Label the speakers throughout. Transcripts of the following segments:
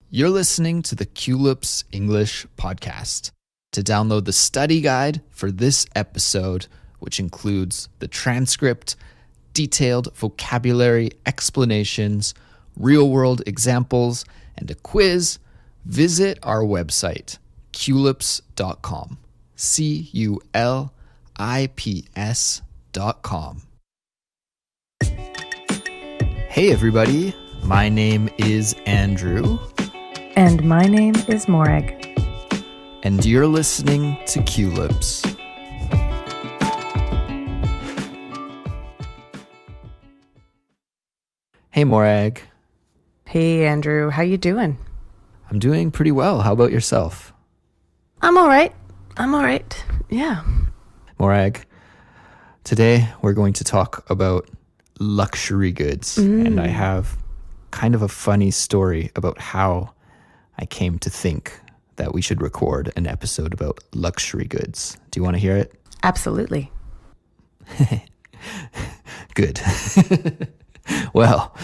Speaker 1: You're listening to the Culips English podcast. To download the study guide for this episode, which includes the transcript, detailed vocabulary explanations, real-world examples, and a quiz, visit our website, culips.com. CULIPS.com. Hey everybody, my name is Andrew.
Speaker 2: And my name is Morag.
Speaker 1: And you're listening to Culips. Hey Morag.
Speaker 2: Hey Andrew, how you doing?
Speaker 1: I'm doing pretty well. How about yourself?
Speaker 2: I'm all right. Yeah.
Speaker 1: Morag, today we're going to talk about luxury goods. And I have kind of a funny story about how I came to think that we should record an episode about luxury goods. Do you want to hear it?
Speaker 2: Absolutely.
Speaker 1: Good. Well,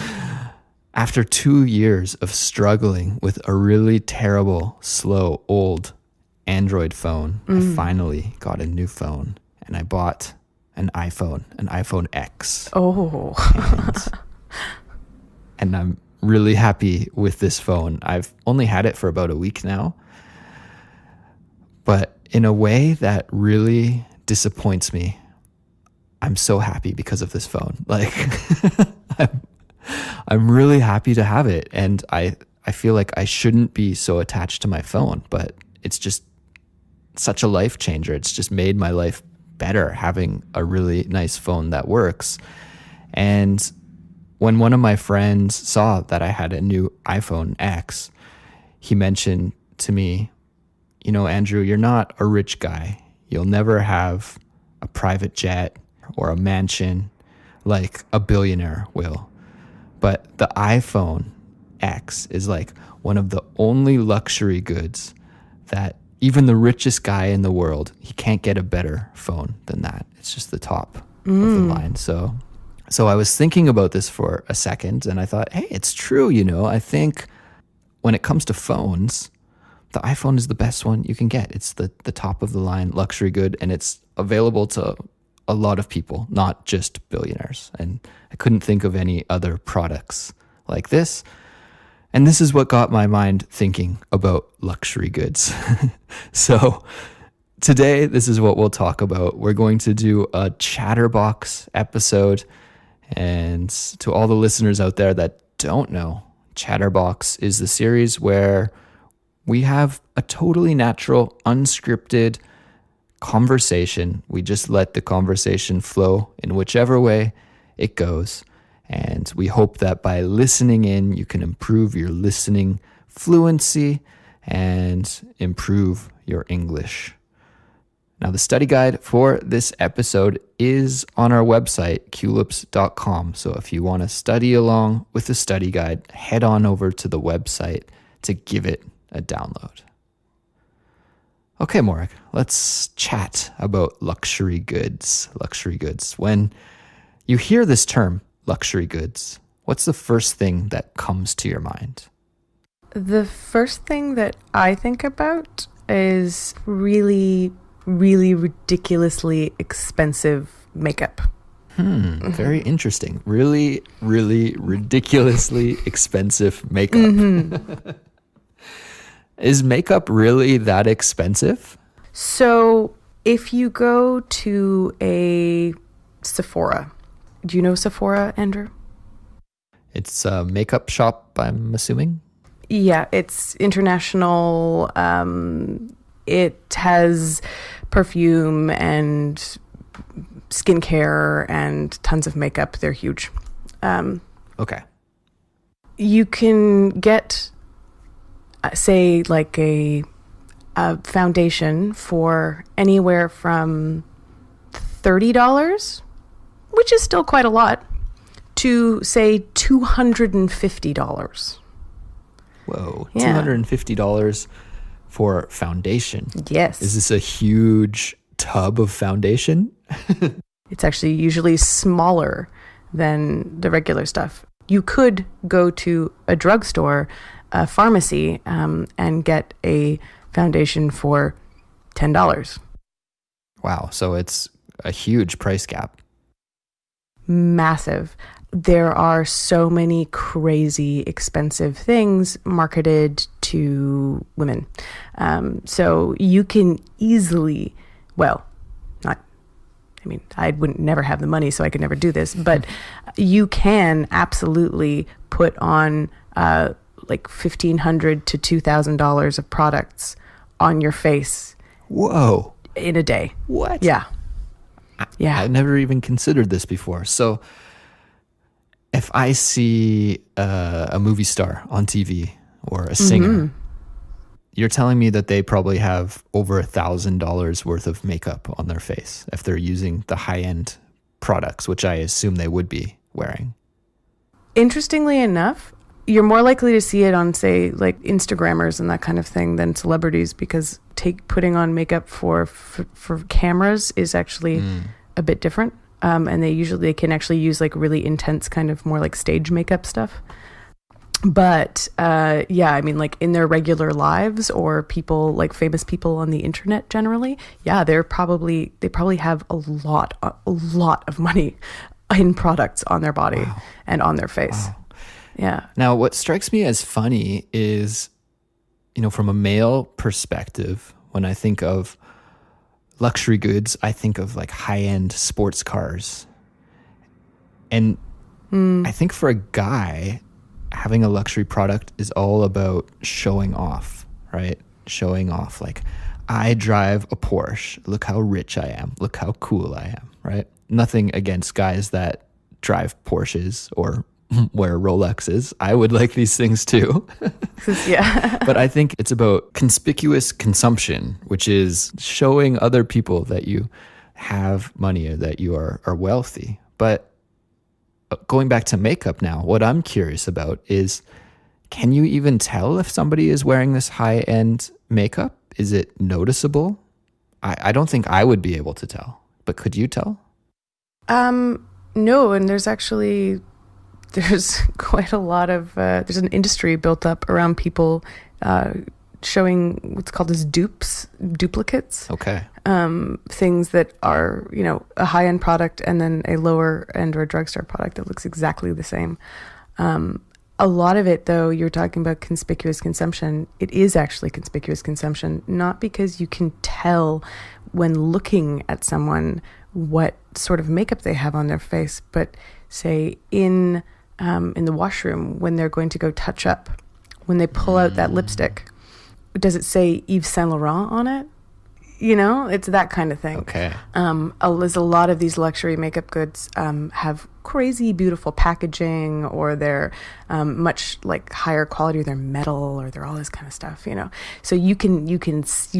Speaker 1: after 2 years of struggling with a really terrible, slow, old Android phone, I finally got a new phone and I bought an iPhone X.
Speaker 2: Oh.
Speaker 1: And I'm really happy with this phone. I've only had it for about a week now, but in a way that really disappoints me. I'm so happy because of this phone. Like, I'm really happy to have it, and I feel like I shouldn't be so attached to my phone, but it's just such a life changer. It's just made my life better having a really nice phone that works. And when one of my friends saw that I had a new iPhone X, he mentioned to me, you know, Andrew, you're not a rich guy. You'll never have a private jet or a mansion like a billionaire will. But the iPhone X is like one of the only luxury goods that even the richest guy in the world, he can't get a better phone than that. It's just the top of the line. So I was thinking about this for a second and I thought, hey, it's true, you know. I think when it comes to phones, the iPhone is the best one you can get. It's the top of the line luxury good, and it's available to a lot of people, not just billionaires. And I couldn't think of any other products like this. And this is what got my mind thinking about luxury goods. So today, this is what we'll talk about. We're going to do a Chatterbox episode. And to all the listeners out there that don't know, Chatterbox is the series where we have a totally natural, unscripted conversation. We just let the conversation flow in whichever way it goes. And we hope that by listening in, you can improve your listening fluency and improve your English. Now, the study guide for this episode is on our website, culips.com. So if you want to study along with the study guide, head on over to the website to give it a download. Okay, Morag, let's chat about luxury goods. Luxury goods. When you hear this term, luxury goods, what's the first thing that comes to your mind?
Speaker 2: The first thing that I think about is really ridiculously expensive makeup.
Speaker 1: Very interesting. Really, really ridiculously expensive makeup. Is makeup really that expensive?
Speaker 2: So if you go to a Sephora, do you know Sephora, Andrew?
Speaker 1: It's a makeup shop, I'm assuming?
Speaker 2: Yeah, it's international. It has perfume and skincare and tons of makeup. They're huge.
Speaker 1: Okay.
Speaker 2: You can get, say, like a foundation for anywhere from $30, which is still quite a lot, to, say, $250.
Speaker 1: Whoa,
Speaker 2: Yeah.
Speaker 1: $250 for foundation.
Speaker 2: Yes.
Speaker 1: Is this a huge tub of foundation?
Speaker 2: It's actually usually smaller than the regular stuff. You could go to a drugstore a pharmacy and get a foundation for $10.
Speaker 1: Wow. So it's a huge price gap.
Speaker 2: Massive. There are so many crazy expensive things marketed to women. So you can easily, well, not, I mean, I would never have the money, so I could never do this, but you can absolutely put on like $1,500 to $2,000 of products on your face.
Speaker 1: Whoa.
Speaker 2: In a day.
Speaker 1: What?
Speaker 2: Yeah. Yeah.
Speaker 1: I've never even considered this before. So if I see a movie star on TV or a singer, you're telling me that they probably have over $1,000 worth of makeup on their face if they're using the high-end products, which I assume they would be wearing.
Speaker 2: Interestingly enough, you're more likely to see it on, say, like Instagrammers and that kind of thing than celebrities, because putting on makeup for cameras is actually a bit different. And they can actually use like really intense kind of more like stage makeup stuff. But yeah, I mean, like in their regular lives, or people like famous people on the internet generally, yeah, they probably have a lot of money in products on their body and on their face.
Speaker 1: Wow.
Speaker 2: Yeah.
Speaker 1: Now, what strikes me as funny is, from a male perspective, when I think of luxury goods, I think of like high-end sports cars. And I think for a guy, having a luxury product is all about showing off, right? Showing off, like, I drive a Porsche. Look how rich I am. Look how cool I am, right? Nothing against guys that drive Porsches or wear Rolexes. I would like these things too.
Speaker 2: Yeah.
Speaker 1: But I think it's about conspicuous consumption, which is showing other people that you have money or that you are wealthy. But going back to makeup now, what I'm curious about is, can you even tell if somebody is wearing this high-end makeup? Is it noticeable? I don't think I would be able to tell, but could you tell?
Speaker 2: No, and there's quite a lot of, there's an industry built up around people showing what's called as duplicates.
Speaker 1: Okay.
Speaker 2: Things that are, a high-end product and then a lower-end or a drugstore product that looks exactly the same. A lot of it, though, you're talking about conspicuous consumption. It is actually conspicuous consumption, not because you can tell when looking at someone what sort of makeup they have on their face, but say in the washroom when they're going to go touch up, when they pull out that lipstick, does it say Yves Saint Laurent on it? It's that kind of thing.
Speaker 1: Okay.
Speaker 2: There's a lot of these luxury makeup goods have crazy beautiful packaging, or they're much like higher quality, or they're metal, or they're all this kind of stuff. So you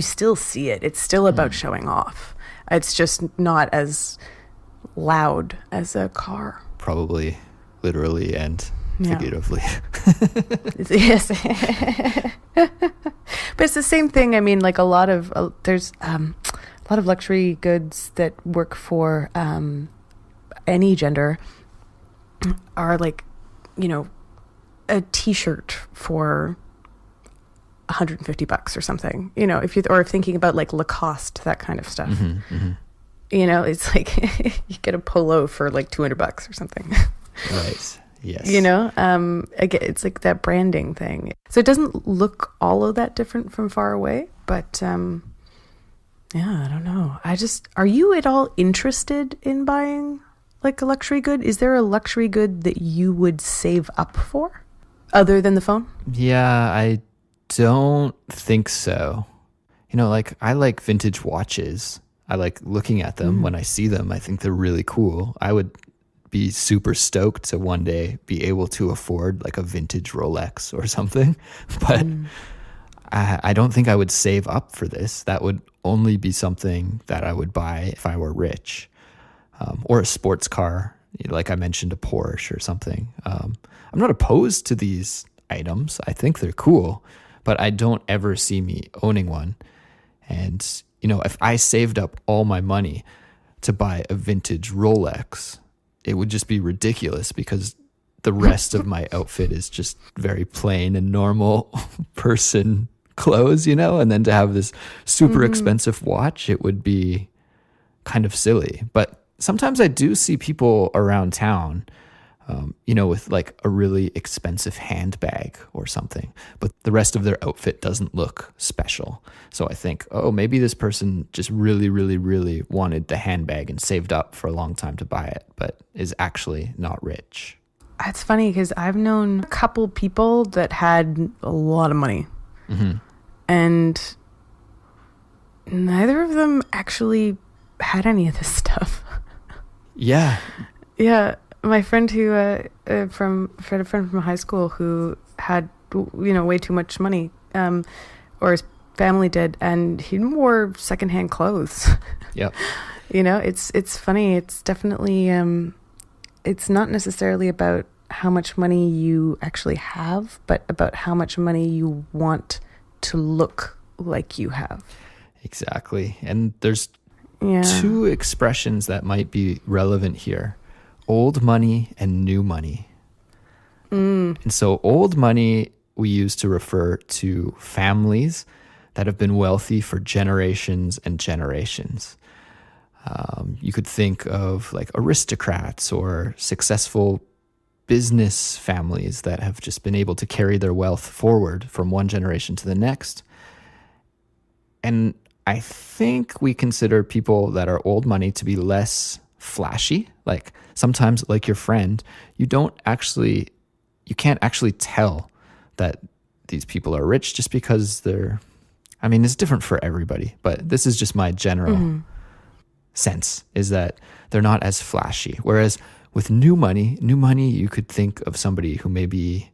Speaker 2: still see it. It's still about showing off. It's just not as loud as a car.
Speaker 1: Probably literally and figuratively.
Speaker 2: Yes. But it's the same thing. I mean, like there's a lot of luxury goods that work for any gender are like, a t-shirt for $150 or something, if thinking about like Lacoste, that kind of stuff. It's like you get a polo for like $200 or something.
Speaker 1: Right. Yes.
Speaker 2: Again, it's like that branding thing. So it doesn't look all of that different from far away, but yeah, I don't know. Are you at all interested in buying like a luxury good? Is there a luxury good that you would save up for other than the phone?
Speaker 1: Yeah, I don't think so. Like I like vintage watches. I like looking at them when I see them. I think they're really cool. I would be super stoked to one day be able to afford like a vintage Rolex or something. But I don't think I would save up for this. That would only be something that I would buy if I were rich. Or a sports car, like I mentioned, a Porsche or something. I'm not opposed to these items. I think they're cool, but I don't ever see me owning one. And, if I saved up all my money to buy a vintage Rolex, it would just be ridiculous, because the rest of my outfit is just very plain and normal person clothes, you know, and then to have this super expensive watch, it would be kind of silly. But sometimes I do see people around town, you know, with like a really expensive handbag or something, but the rest of their outfit doesn't look special. So I think, oh, maybe this person just really, really, really wanted the handbag and saved up for a long time to buy it, but is actually not rich.
Speaker 2: It's funny because I've known a couple people that had a lot of money, and neither of them actually had any of this stuff.
Speaker 1: Yeah.
Speaker 2: Yeah. My friend from high school who had, you know, way too much money, or his family did, and he wore secondhand clothes.
Speaker 1: Yep.
Speaker 2: You know, it's funny. It's definitely, it's not necessarily about how much money you actually have, but about how much money you want to look like you have.
Speaker 1: Exactly. And there's two expressions that might be relevant here: old money and new money. And so old money we use to refer to families that have been wealthy for generations and generations. You could think of like aristocrats or successful business families that have just been able to carry their wealth forward from one generation to the next. And I think we consider people that are old money to be less flashy. Like sometimes, like your friend, you can't actually tell that these people are rich just because it's different for everybody, but this is just my general sense, is that they're not as flashy. Whereas with new money, you could think of somebody who maybe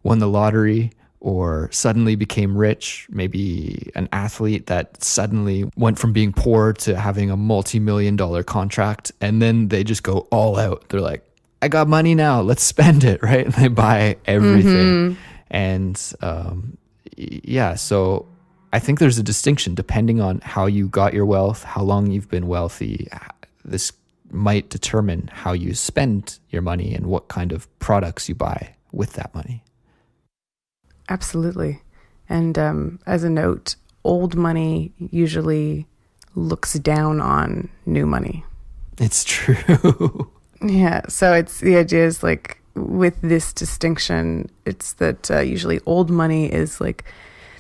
Speaker 1: won the lottery or suddenly became rich, maybe an athlete that suddenly went from being poor to having a multi-million-dollar contract, and then they just go all out. They're like, I got money now, let's spend it, right? And they buy everything. And so I think there's a distinction depending on how you got your wealth, how long you've been wealthy. This might determine how you spend your money and what kind of products you buy with that money.
Speaker 2: Absolutely. And as a note, old money usually looks down on new money.
Speaker 1: It's true.
Speaker 2: Yeah. So the idea is like with this distinction, it's that usually old money is like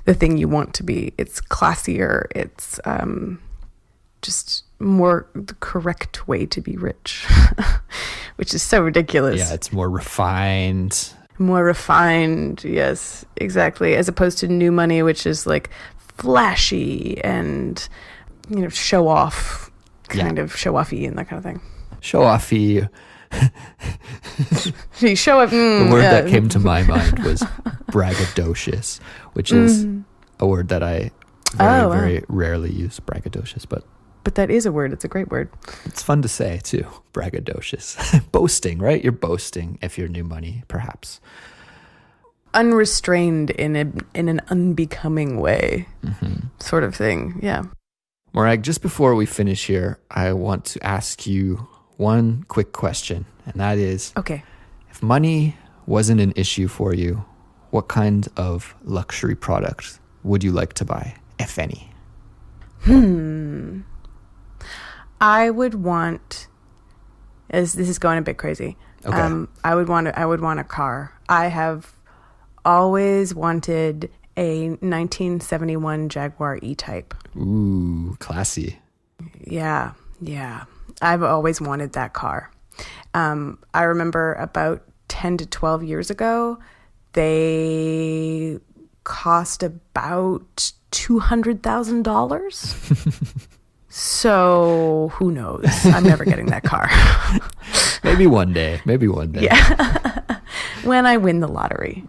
Speaker 2: the thing you want to be. It's classier. It's just more the correct way to be rich, which is so ridiculous.
Speaker 1: Yeah, it's more refined.
Speaker 2: More refined, yes, exactly. As opposed to new money, which is like flashy and, you know, show off, kind of show offy and that kind of thing.
Speaker 1: Show offy.
Speaker 2: You show up.
Speaker 1: The word that came to my mind was braggadocious, which is a word that I very rarely use, braggadocious, but
Speaker 2: that is a word. It's a great word.
Speaker 1: It's fun to say too, braggadocious. Boasting, right? You're boasting if you're new money, perhaps.
Speaker 2: Unrestrained in an unbecoming way, sort of thing. Yeah.
Speaker 1: Morag, just before we finish here, I want to ask you one quick question, and that is,
Speaker 2: okay,
Speaker 1: if money wasn't an issue for you, what kind of luxury product would you like to buy, if any?
Speaker 2: I would want, as this is going a bit crazy. Okay. I would want a car. I have always wanted a 1971 Jaguar E-Type.
Speaker 1: Ooh, classy.
Speaker 2: Yeah. I've always wanted that car. I remember about 10 to 12 years ago, they cost about $200,000. So who knows? I'm never getting that car.
Speaker 1: Maybe one day.
Speaker 2: Yeah. When I win the lottery.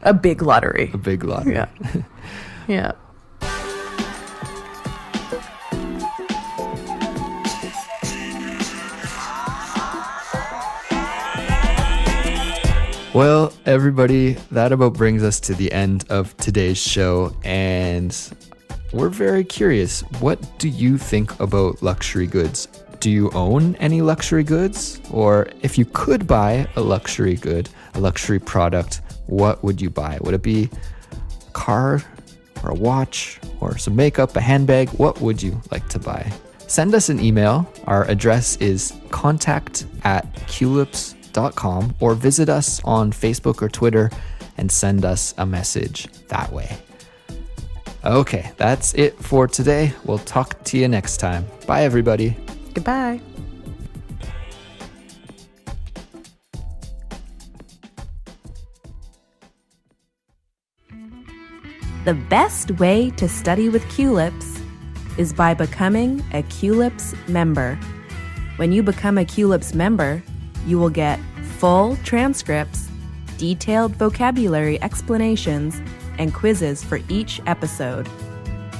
Speaker 2: A big lottery.
Speaker 1: Yeah.
Speaker 2: Yeah.
Speaker 1: Well, everybody, that about brings us to the end of today's show, and we're very curious. What do you think about luxury goods? Do you own any luxury goods? Or if you could buy a luxury good, a luxury product, what would you buy? Would it be a car or a watch or some makeup, a handbag? What would you like to buy? Send us an email. Our address is contact@culips.com, or visit us on Facebook or Twitter and send us a message that way. Okay, that's it for today. We'll talk to you next time. Bye, everybody.
Speaker 2: Goodbye.
Speaker 3: The best way to study with Culips is by becoming a Culips member. When you become a Culips member, you will get full transcripts, detailed vocabulary explanations, and quizzes for each episode.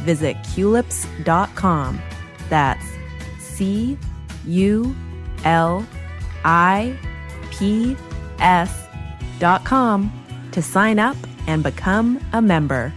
Speaker 3: Visit culips.com. That's CULIPS.com to sign up and become a member.